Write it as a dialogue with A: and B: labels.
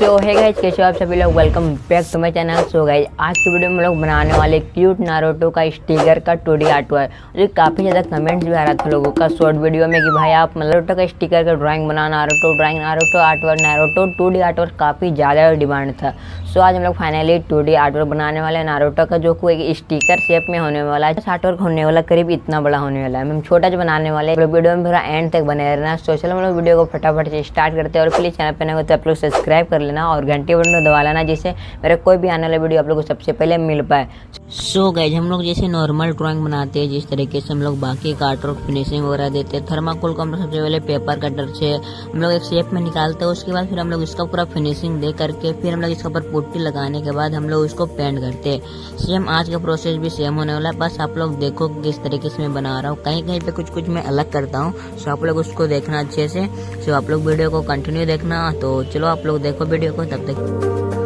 A: सो है गाइस, कैसे हो आप सभी लोग। Welcome back to my channel. So guys, आज की वीडियो में हम लोग बनाने वाले क्यूट नारुतो का स्टिकर का 2D आर्ट वर्क। जो काफ़ी ज़्यादा कमेंट्स भी आ रहा था लोगों का शॉर्ट वीडियो में कि भाई आप नारुतो का स्टिकर का ड्राइंग बना, Naruto drawing, Naruto art work, Naruto 2D art work काफ़ी ज़्यादा डिमांड था। सो आज हम लोग फाइनली 2D आर्ट वर्क बनाने वाले हैं नारुतो का, जो कोई स्टिकर शेप में होने वाला है। आर्ट वर्क होने वाला करीब इतना बड़ा होने वाला है। हम छोटा जो बनाने वाले हैं, वीडियो में पूरा एंड तक बने रहना। सो चलो हम लोग वीडियो को फटाफट से स्टार्ट करते हैं। और प्लीज़ चैनल पर नए हो तो आप लोग सब्सक्राइब कर लेना और घंटी बटन दबा लेना, जिससे मेरा कोई भी आने वाला वीडियो आप लोग को सबसे पहले मिल पाए। सो गाइस, हम लोग जैसे नॉर्मल ड्राइंग बनाते हैं, जिस तरीके से हम लोग बाकी का आर्ट वर्क फिनिशिंग वगैरह देते हैं, थर्माकोल को हम लोग सबसे पहले पेपर कटर से हम लोग एक शेप में निकालते हैं। उसके बाद फिर हम लोग इसका पूरा फिनिशिंग दे करके फिर हम लोग इसके ऊपर पुट्टी लगाने के बाद हम लोग इसको पेंट करते हैं। सेम आज का प्रोसेस भी सेम होने वाला है, बस आप लोग देखो किस तरीके से मैं बना रहा हूँ। कहीं कहीं पे कुछ मैं अलग करता हूँ, सो आप लोग उसको देखना अच्छे से। सो आप लोग वीडियो को कंटिन्यू देखना। तो चलो आप लोग देखो वीडियो को, तब तक